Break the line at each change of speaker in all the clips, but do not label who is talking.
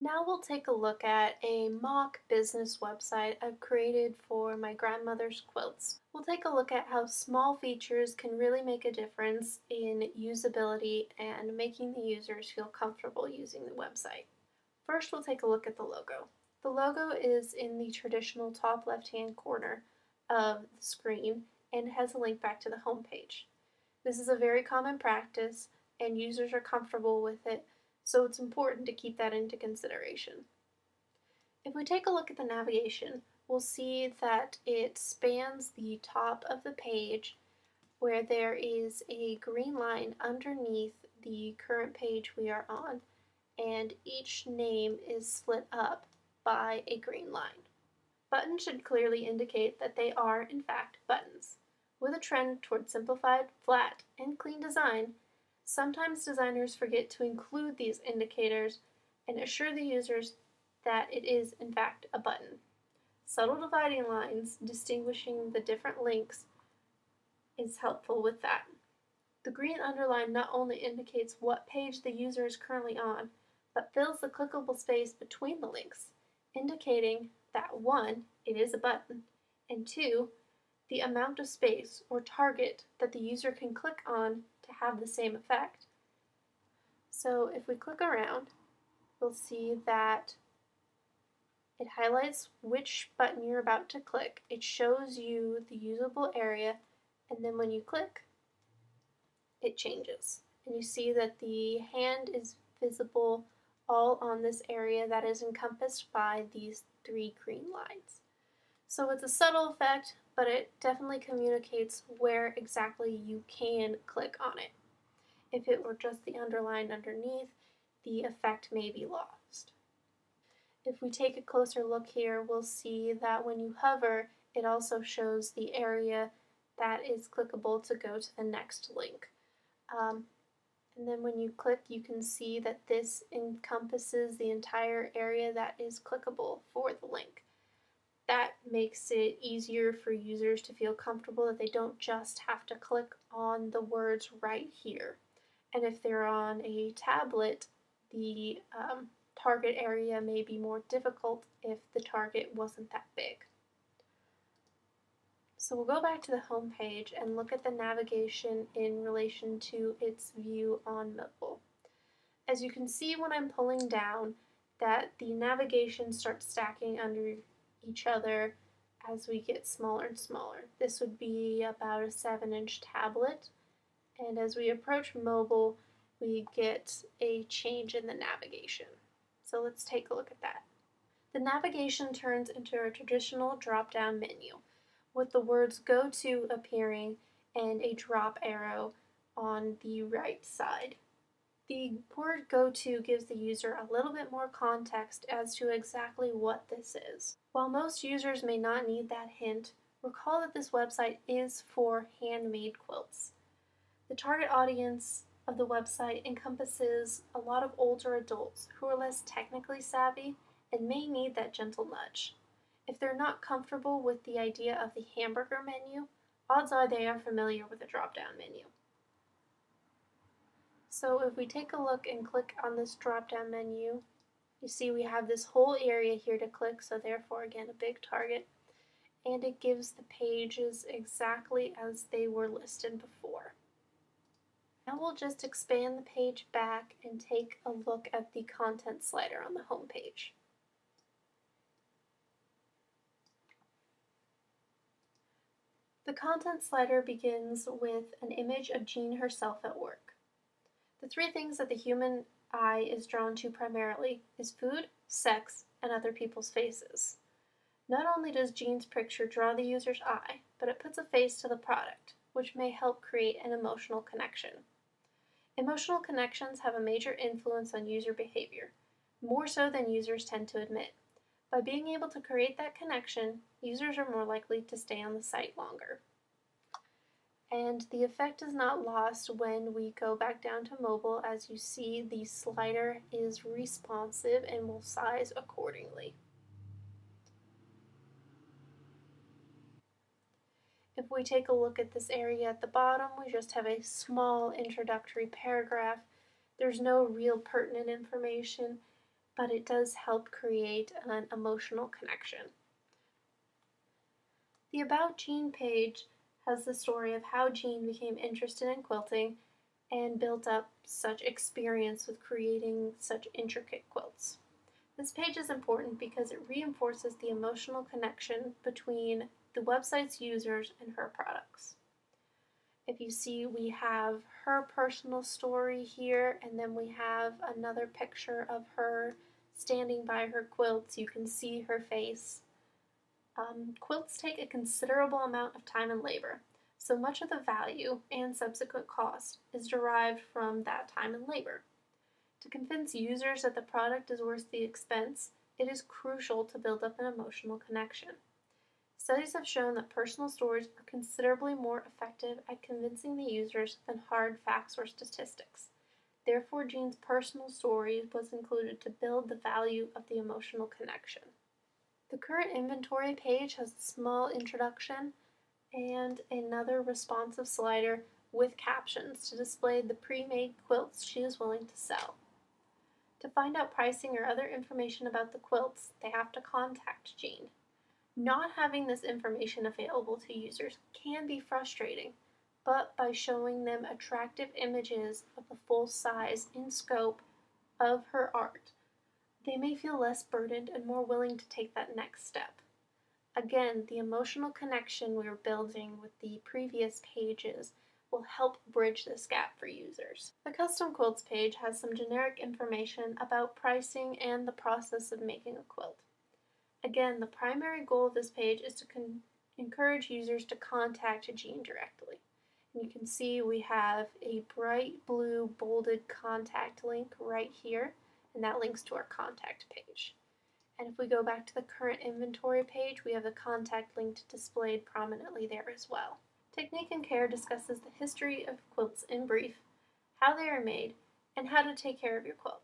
Now we'll take a look at a mock business website I've created for my grandmother's quilts. We'll take a look at how small features can really make a difference in usability and making the users feel comfortable using the website. First, we'll take a look at the logo. The logo is in the traditional top left-hand corner of the screen and has a link back to the home page. This is a very common practice and users are comfortable with it, so it's important to keep that into consideration. If we take a look at the navigation, we'll see that it spans the top of the page where there is a green line underneath the current page we are on, and each name is split up by a green line. Buttons should clearly indicate that they are, in fact, buttons. With a trend toward simplified, flat, and clean design, sometimes designers forget to include these indicators and assure the users that it is, in fact, a button. Subtle dividing lines distinguishing the different links is helpful with that. The green underline not only indicates what page the user is currently on, but fills the clickable space between the links, indicating that 1, it is a button, and 2, the amount of space or target that the user can click on to have the same effect. So if we click around, we'll see that it highlights which button you're about to click. It shows you the usable area, and then when you click, it changes. And you see that the hand is visible all on this area that is encompassed by these 3 green lines. So it's a subtle effect, but it definitely communicates where exactly you can click on it. If it were just the underline underneath, the effect may be lost. If we take a closer look here, we'll see that when you hover, it also shows the area that is clickable to go to the next link. And then when you click, you can see that this encompasses the entire area that is clickable for the link. That makes it easier for users to feel comfortable that they don't just have to click on the words right here. And if they're on a tablet, the target area may be more difficult if the target wasn't that big. So we'll go back to the home page and look at the navigation in relation to its view on mobile. As you can see when I'm pulling down, that the navigation starts stacking under each other as we get smaller and smaller. This would be about a 7-inch tablet, and as we approach mobile, we get a change in the navigation. So let's take a look at that. The navigation turns into a traditional drop-down menu, with the words "Go To" appearing and a drop arrow on the right side. The word "Go To" gives the user a little bit more context as to exactly what this is. While most users may not need that hint, recall that this website is for handmade quilts. The target audience of the website encompasses a lot of older adults who are less technically savvy and may need that gentle nudge. If they're not comfortable with the idea of the hamburger menu, odds are they are familiar with the drop-down menu. So if we take a look and click on this drop-down menu, you see we have this whole area here to click, so therefore again a big target, and it gives the pages exactly as they were listed before. Now we'll just expand the page back and take a look at the content slider on the home page. The content slider begins with an image of Jean herself at work. The 3 things that the human eye is drawn to primarily is food, sex, and other people's faces. Not only does Jean's picture draw the user's eye, but it puts a face to the product, which may help create an emotional connection. Emotional connections have a major influence on user behavior, more so than users tend to admit. By being able to create that connection, users are more likely to stay on the site longer. And the effect is not lost when we go back down to mobile. As you see, the slider is responsive and will size accordingly. If we take a look at this area at the bottom, we just have a small introductory paragraph. There's no real pertinent information, but it does help create an emotional connection. The About Jean page has the story of how Jean became interested in quilting and built up such experience with creating such intricate quilts. This page is important because it reinforces the emotional connection between the website's users and her products. If you see, we have her personal story here, and then we have another picture of her standing by her quilts. You can see her face. Quilts take a considerable amount of time and labor, so much of the value and subsequent cost is derived from that time and labor. To convince users that the product is worth the expense, it is crucial to build up an emotional connection. Studies have shown that personal stories are considerably more effective at convincing the users than hard facts or statistics. Therefore, Jean's personal story was included to build the value of the emotional connection. The current inventory page has a small introduction and another responsive slider with captions to display the pre-made quilts she is willing to sell. To find out pricing or other information about the quilts, they have to contact Jean. Not having this information available to users can be frustrating, but by showing them attractive images of the full size and scope of her art, they may feel less burdened and more willing to take that next step. Again, the emotional connection we were building with the previous pages will help bridge this gap for users. The Custom Quilts page has some generic information about pricing and the process of making a quilt. Again, the primary goal of this page is to encourage users to contact Jean directly. And you can see we have a bright blue bolded contact link right here, and that links to our contact page. And if we go back to the current inventory page, we have the contact link displayed prominently there as well. Technique and Care discusses the history of quilts in brief, how they are made, and how to take care of your quilt.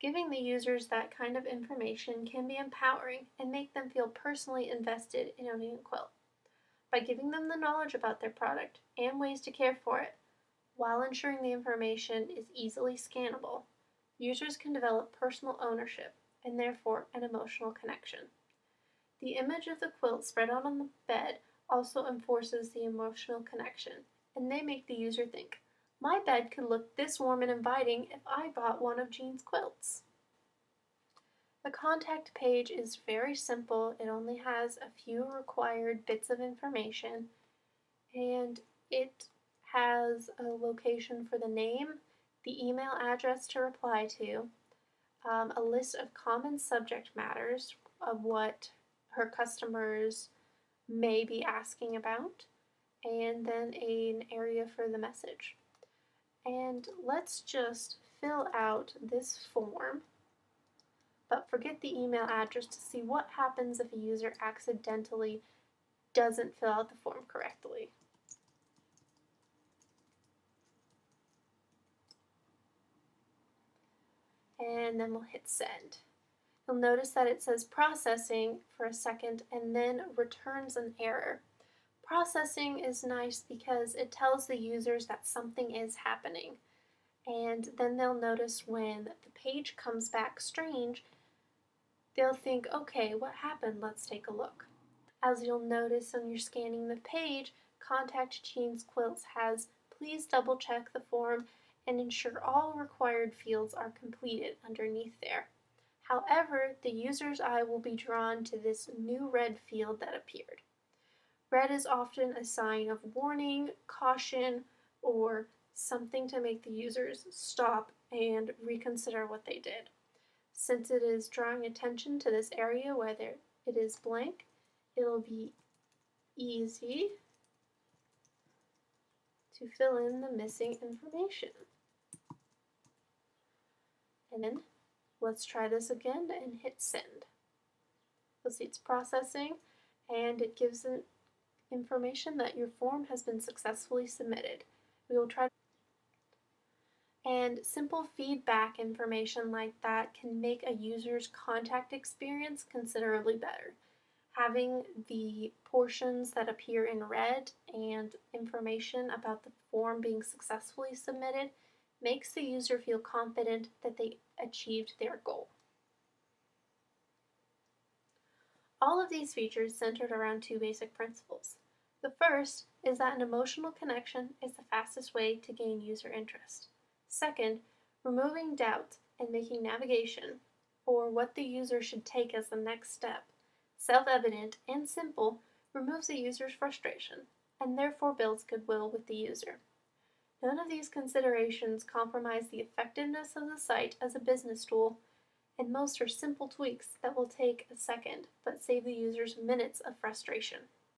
Giving the users that kind of information can be empowering and make them feel personally invested in owning a quilt. By giving them the knowledge about their product and ways to care for it, while ensuring the information is easily scannable, users can develop personal ownership and therefore an emotional connection. The image of the quilt spread out on the bed also enforces the emotional connection, and they make the user think, my bed could look this warm and inviting if I bought one of Jean's quilts. The contact page is very simple. It only has a few required bits of information, and it has a location for the name, the email address to reply to, a list of common subject matters of what her customers may be asking about, and then an area for the message. And let's just fill out this form, but forget the email address to see what happens if a user accidentally doesn't fill out the form correctly. And then we'll hit send. You'll notice that it says processing for a second and then returns an error. Processing is nice because it tells the users that something is happening, and then they'll notice when the page comes back strange, they'll think, okay, what happened? Let's take a look. As you'll notice when you're scanning the page, Contact Jean's Quilts has please double check the form and ensure all required fields are completed underneath there. However, the user's eye will be drawn to this new red field that appeared. Red is often a sign of warning, caution, or something to make the users stop and reconsider what they did. Since it is drawing attention to this area where it is blank, it'll be easy to fill in the missing information. And then let's try this again and hit send. You'll see it's processing, and it gives an information that your form has been successfully submitted. We will try, and simple feedback information like that can make a user's contact experience considerably better. Having the portions that appear in red and information about the form being successfully submitted makes the user feel confident that they achieved their goal. All of these features centered around two basic principles. The first is that an emotional connection is the fastest way to gain user interest. Second, removing doubt and making navigation, or what the user should take as the next step, self-evident and simple, removes the user's frustration and therefore builds goodwill with the user. None of these considerations compromise the effectiveness of the site as a business tool, and most are simple tweaks that will take a second but save the users minutes of frustration.